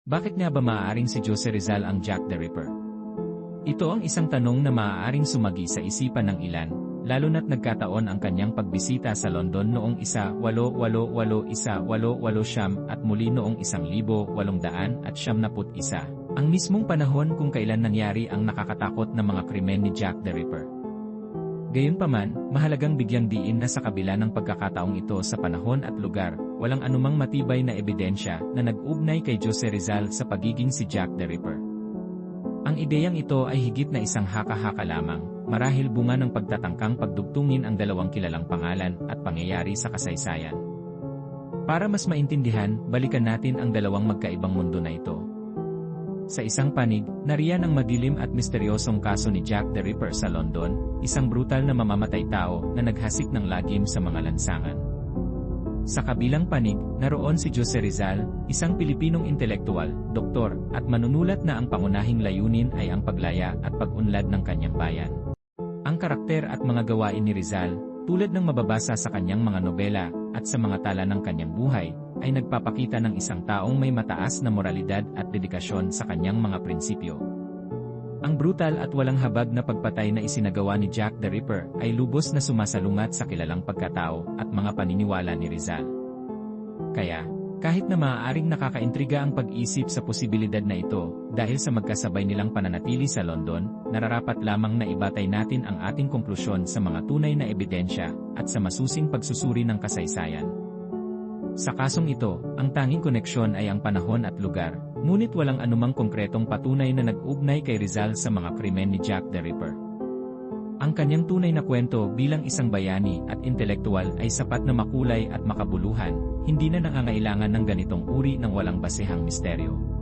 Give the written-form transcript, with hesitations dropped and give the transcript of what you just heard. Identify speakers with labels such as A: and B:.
A: Bakit nga ba maaaring si Jose Rizal ang Jack the Ripper? Ito ang isang tanong na maaaring sumagi sa isipan ng ilan, lalo na't nagkataon ang kanyang pagbisita sa London noong 1888 at muli noong 1891, ang mismong panahon kung kailan nangyari ang nakakatakot na mga krimen ni Jack the Ripper. Gayunpaman, mahalagang bigyang diin na sa kabila ng pagkakataong ito sa panahon at lugar, walang anumang matibay na ebidensya na nag-ugnay kay Jose Rizal sa pagiging si Jack the Ripper. Ang ideyang ito ay higit na isang haka-haka lamang, marahil bunga ng pagtatangkang pagdugtungin ang dalawang kilalang pangalan at pangyayari sa kasaysayan. Para mas maintindihan, balikan natin ang dalawang magkaibang mundo na ito. Sa isang panig, nariyan ang madilim at misteryosong kaso ni Jack the Ripper sa London, isang brutal na mamamatay tao na naghasik ng lagim sa mga lansangan. Sa kabilang panig, naroon si Jose Rizal, isang Pilipinong intelektuwal, doktor, at manunulat na ang pangunahing layunin ay ang paglaya at pag-unlad ng kanyang bayan. Ang karakter at mga gawain ni Rizal, tulad ng mababasa sa kanyang mga nobela at sa mga tala ng kanyang buhay, ay nagpapakita ng isang taong may mataas na moralidad at dedikasyon sa kanyang mga prinsipyo. Ang brutal at walang habag na pagpatay na isinagawa ni Jack the Ripper ay lubos na sumasalungat sa kilalang pagkatao at mga paniniwala ni Rizal. Kaya, kahit na maaaring nakakaintriga ang pag-isip sa posibilidad na ito, dahil sa magkasabay nilang pananatili sa London, nararapat lamang na ibatay natin ang ating konklusyon sa mga tunay na ebidensya at sa masusing pagsusuri ng kasaysayan. Sa kasong ito, ang tanging koneksyon ay ang panahon at lugar, ngunit walang anumang konkretong patunay na nag-ugnay kay Rizal sa mga krimen ni Jack the Ripper. Ang kanyang tunay na kwento bilang isang bayani at intelektual ay sapat na makulay at makabuluhan, hindi na nangangailangan ng ganitong uri ng walang basehang misteryo.